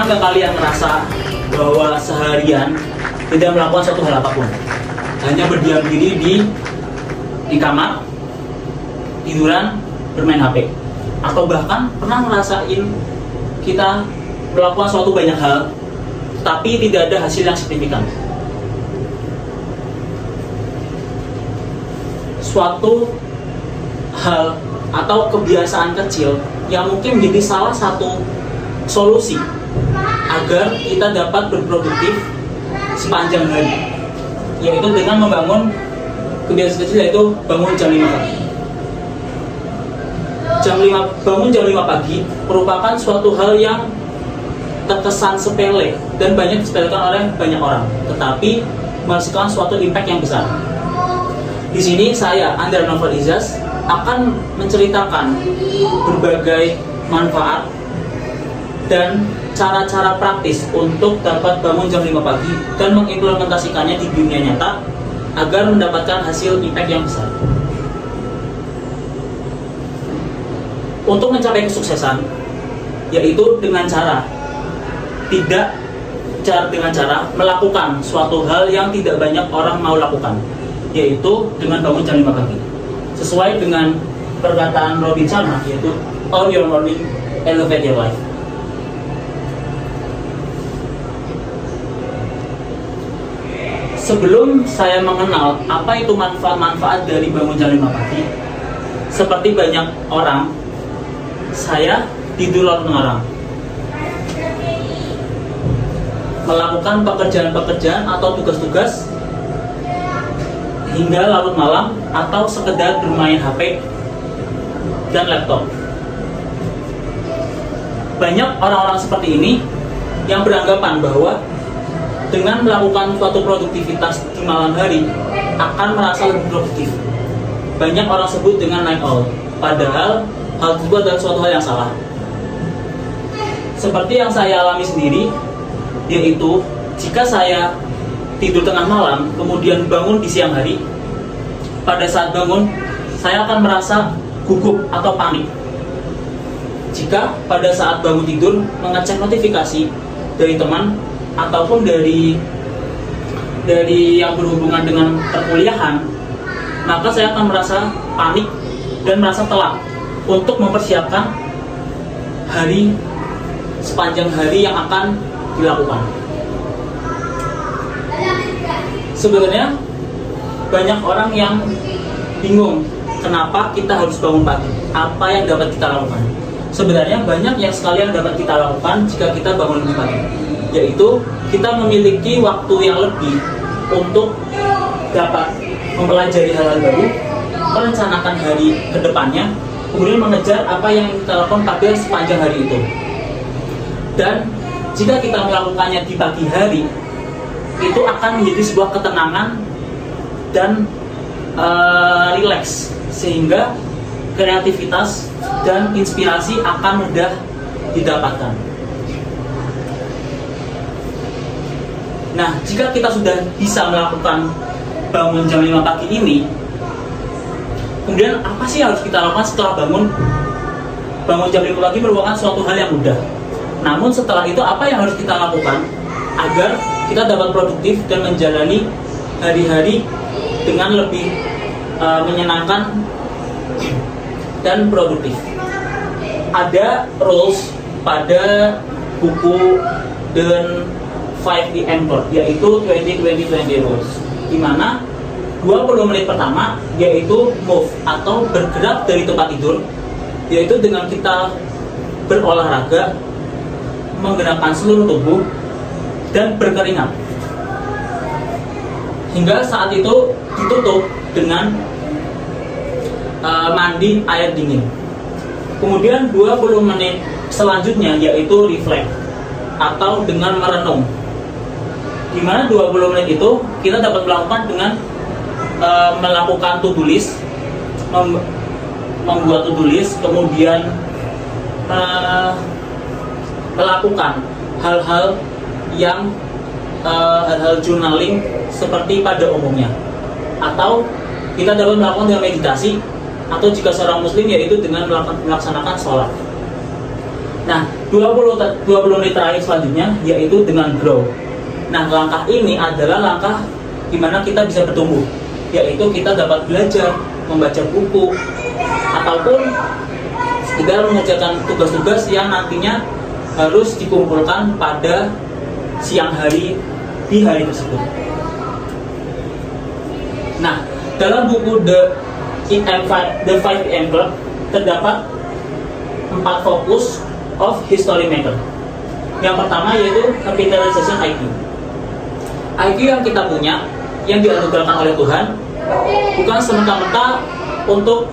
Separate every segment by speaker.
Speaker 1: nggak kalian merasa bahwa seharian tidak melakukan suatu hal apapun, hanya berdiam diri di kamar, tiduran, bermain HP, atau bahkan pernah ngerasain kita melakukan suatu banyak hal tapi tidak ada hasil yang signifikan? Suatu hal atau kebiasaan kecil yang mungkin menjadi salah satu solusi agar kita dapat berproduktif sepanjang hari, yaitu dengan membangun kebiasaan kecil, yaitu bangun jam 5 pagi. Bangun jam 5 pagi merupakan suatu hal yang terkesan sepele dan banyak disepelekan oleh banyak orang, tetapi menghasilkan suatu impact yang besar. Di sini saya, Andra Novel Izas, akan menceritakan berbagai manfaat dan cara-cara praktis untuk dapat bangun jam 5 pagi dan mengimplementasikannya di dunia nyata agar mendapatkan hasil impact yang besar. Untuk mencapai kesuksesan, yaitu dengan cara melakukan suatu hal yang tidak banyak orang mau lakukan, yaitu dengan bangun jam 5 pagi. Sesuai dengan perkataan Robin Sharma, yaitu "Own your morning, elevate your life". Sebelum saya mengenal apa itu manfaat-manfaat dari bangun jam 5 pagi, seperti banyak orang, saya tidur larut malam, melakukan pekerjaan-pekerjaan atau tugas-tugas hingga larut malam, atau sekedar bermain HP dan laptop. Banyak orang-orang seperti ini yang beranggapan bahwa dengan melakukan suatu produktivitas di malam hari akan merasa lebih produktif. Banyak orang sebut dengan night owl, padahal hal tersebut adalah suatu hal yang salah. Seperti yang saya alami sendiri, yaitu jika saya tidur tengah malam kemudian bangun di siang hari, pada saat bangun saya akan merasa gugup atau panik. Jika pada saat bangun tidur mengecek notifikasi dari teman ataupun dari yang berhubungan dengan perkuliahan, maka saya akan merasa panik dan merasa telat untuk mempersiapkan sepanjang hari yang akan dilakukan. Sebenarnya banyak orang yang bingung kenapa kita harus bangun pagi, apa yang dapat kita lakukan. Sebenarnya banyak yang sekali yang dapat kita lakukan jika kita bangun lebih pagi, yaitu kita memiliki waktu yang lebih untuk dapat mempelajari hal-hal baru, merencanakan hari ke depannya, kemudian mengejar apa yang kita lakukan pada sepanjang hari itu. Dan jika kita melakukannya di pagi hari, itu akan menjadi sebuah ketenangan dan rileks, sehingga kreativitas dan inspirasi akan mudah didapatkan. Nah, jika kita sudah bisa melakukan bangun jam 5 pagi ini, kemudian apa sih yang harus kita lakukan setelah bangun? Bangun jam 5 pagi merupakan suatu hal yang mudah. Namun setelah itu apa yang harus kita lakukan agar kita dapat produktif dan menjalani hari-hari dengan lebih menyenangkan dan produktif? Ada rules pada buku The 5 Code, yaitu 20-20-20 rules, di mana 20 menit pertama yaitu move atau bergerak dari tempat tidur, yaitu dengan kita berolahraga, menggerakkan seluruh tubuh dan berkeringat, hingga saat itu ditutup dengan mandi air dingin. Kemudian 20 menit selanjutnya yaitu reflect atau dengan merenung, di mana 20 menit itu kita dapat melakukan dengan melakukan to-do list, membuat to-do list, kemudian melakukan hal-hal yang hal-hal journaling seperti pada umumnya, atau kita dapat melakukan dengan meditasi, atau jika seorang muslim yaitu dengan melaksanakan sholat. Nah, 20 menit terakhir selanjutnya yaitu dengan grow. Nah, langkah ini adalah langkah dimana kita bisa bertumbuh, yaitu kita dapat belajar, membaca buku, ataupun sekedar mengerjakan tugas-tugas yang nantinya harus dikumpulkan pada siang hari di hari tersebut. Nah, dalam buku The 5 AM Club terdapat 4 fokus of history maker. Yang pertama yaitu capitalization IQ. IQ yang kita punya, yang dianugerahkan oleh Tuhan, bukan semata-mata untuk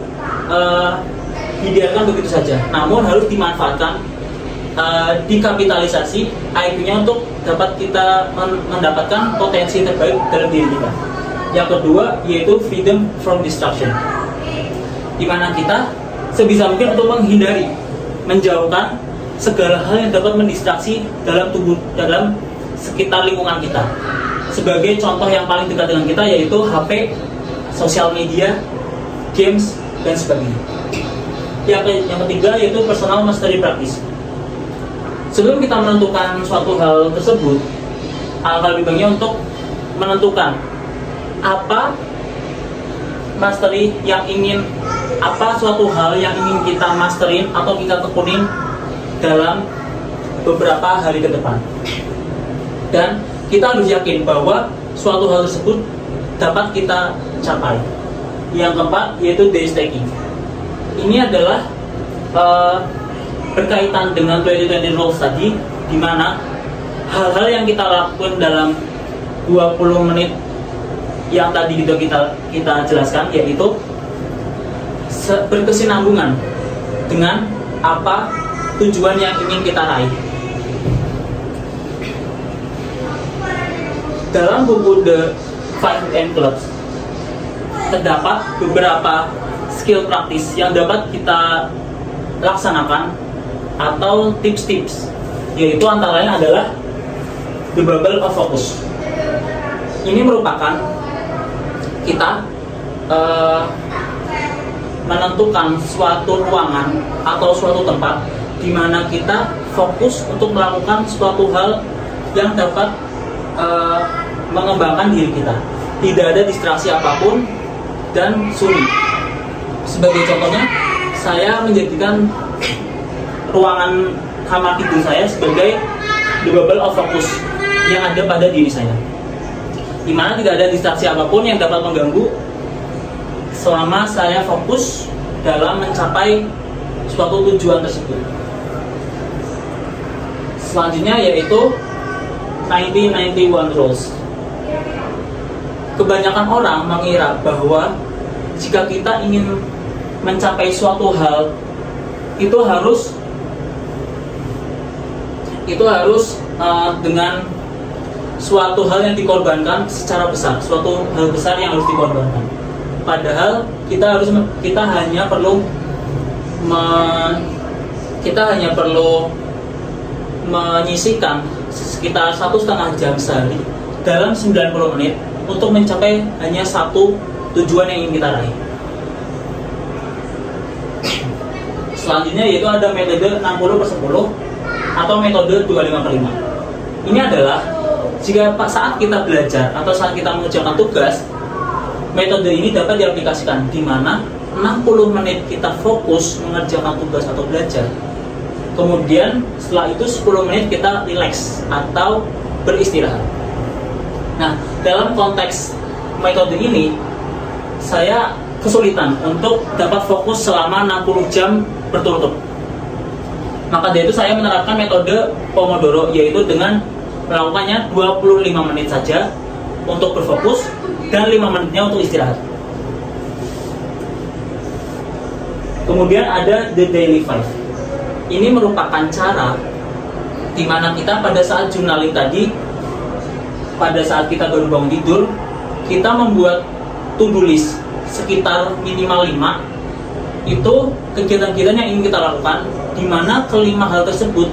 Speaker 1: dibiarkan begitu saja, namun harus dimanfaatkan, dikapitalisasi IQ-nya untuk dapat kita mendapatkan potensi terbaik dalam diri kita. Yang kedua yaitu freedom from distraction, di mana kita sebisa mungkin untuk menghindari, menjauhkan segala hal yang dapat mendistraksi dalam sekitar lingkungan kita. Sebagai contoh yang paling dekat dengan kita yaitu HP, sosial media, games, dan sebagainya. Yang ketiga yaitu personal mastery practice. Sebelum kita menentukan suatu hal tersebut, alangkah lebih baiknya untuk menentukan apa suatu hal yang ingin kita masterin atau kita tekunin dalam beberapa hari ke depan. Dan kita harus yakin bahwa suatu hal tersebut dapat kita capai. Yang keempat yaitu day stacking. Ini adalah berkaitan dengan 2020 rules tadi, di mana hal-hal yang kita lakukan dalam 20 menit yang tadi kita jelaskan, yaitu berkesinambungan dengan apa tujuan yang ingin kita raih. Dalam buku The 5 AM Club terdapat beberapa skill praktis yang dapat kita laksanakan atau tips-tips, yaitu antara lain adalah the bubble of focus. Ini merupakan kita menentukan suatu ruangan atau suatu tempat di mana kita fokus untuk melakukan suatu hal yang dapat mengembangkan diri kita. Tidak ada distraksi apapun dan sunyi. Sebagai contohnya, saya menjadikan ruangan kamar tidur saya sebagai the bubble of focus yang ada pada diri saya, di mana tidak ada distraksi apapun yang dapat mengganggu selama saya fokus dalam mencapai suatu tujuan tersebut. Selanjutnya yaitu 1991 rules. Kebanyakan orang mengira bahwa jika kita ingin mencapai suatu hal itu harus dengan suatu hal yang dikorbankan secara besar, suatu hal besar yang harus dikorbankan. Padahal kita hanya perlu menyisihkan sekitar 1,5 jam sehari dalam 90 menit untuk mencapai hanya satu tujuan yang ingin kita raih. Selanjutnya yaitu ada metode 60/10 atau metode 25/5. Ini adalah jika saat kita belajar atau saat kita mengerjakan tugas, metode ini dapat diaplikasikan di mana 60 menit kita fokus mengerjakan tugas atau belajar. Kemudian setelah itu 10 menit kita relax atau beristirahat. Nah, dalam konteks metode ini saya kesulitan untuk dapat fokus selama 60 jam berturut-turut. Maka dari itu saya menerapkan metode Pomodoro, yaitu dengan melakukannya 25 menit saja untuk berfokus dan 5 menitnya untuk istirahat. Kemudian ada The Daily 5. Ini merupakan cara di mana kita pada saat journaling tadi, pada saat kita baru bangun tidur, kita membuat to-do list sekitar minimal 5. Itu kegiatan-kegiatan yang ingin kita lakukan, di mana kelima hal tersebut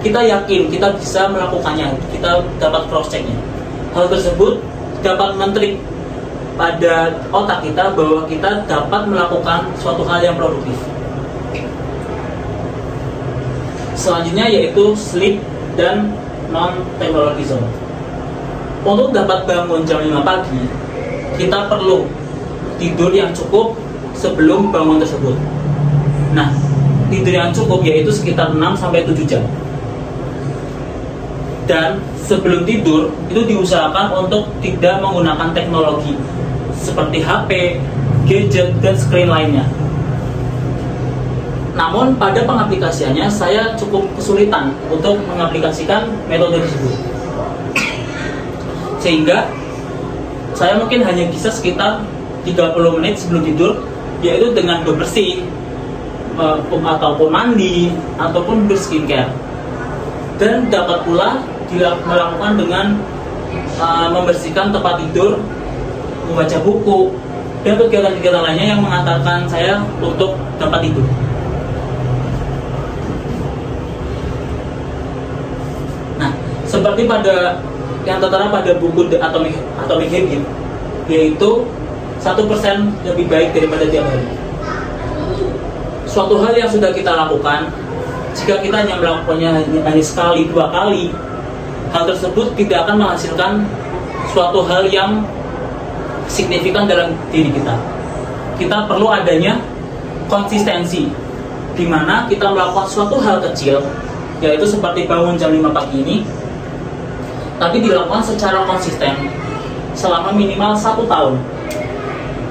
Speaker 1: kita yakin kita bisa melakukannya, kita dapat cross-checknya. Hal tersebut dapat men-trik pada otak kita bahwa kita dapat melakukan suatu hal yang produktif. Selanjutnya yaitu sleep dan non-technology zone. Untuk dapat bangun jam 5 pagi, kita perlu tidur yang cukup sebelum bangun tersebut. Nah, tidur yang cukup yaitu sekitar 6-7 jam. Dan sebelum tidur, itu diusahakan untuk tidak menggunakan teknologi seperti HP, gadget, dan screen lainnya. Namun pada pengaplikasiannya saya cukup kesulitan untuk mengaplikasikan metode tersebut. Sehingga saya mungkin hanya bisa sekitar 30 menit sebelum tidur, yaitu dengan bebersih ataupun mandi ataupun berskincare. Dan dapat pula melakukan dengan membersihkan tempat tidur, membaca buku, dan kegiatan-kegiatan lainnya yang mengantarkan saya untuk dapat tidur. Nah, seperti pada yang tertera pada buku The Atomic Habit, yaitu 1% lebih baik daripada tiap hari. Suatu hal yang sudah kita lakukan, jika kita hanya melakukannya hanya sekali, 2 kali, hal tersebut tidak akan menghasilkan suatu hal yang signifikan dalam diri kita. Kita perlu adanya konsistensi, di mana kita melakukan suatu hal kecil, yaitu seperti bangun jam 5 pagi ini, tapi dilakukan secara konsisten selama minimal 1 tahun.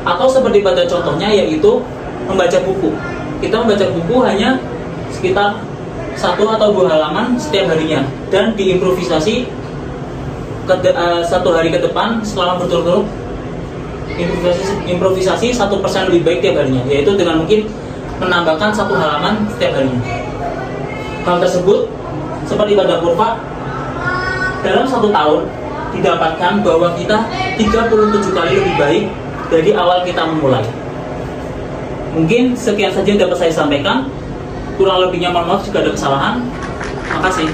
Speaker 1: Atau seperti pada contohnya yaitu membaca buku. Kita membaca buku hanya sekitar 1 atau 2 halaman setiap harinya, dan diimprovisasi 1 hari ke depan selama berturut-turut. Improvisasi 1% lebih baik tiap harinya, yaitu dengan mungkin menambahkan 1 halaman setiap harinya. Hal tersebut seperti pada kurva, dalam 1 tahun didapatkan bahwa kita 37 kali lebih baik dari awal kita memulai. Mungkin sekian saja yang dapat saya sampaikan. Kurang lebihnya mohon maaf jika ada kesalahan. Terima kasih.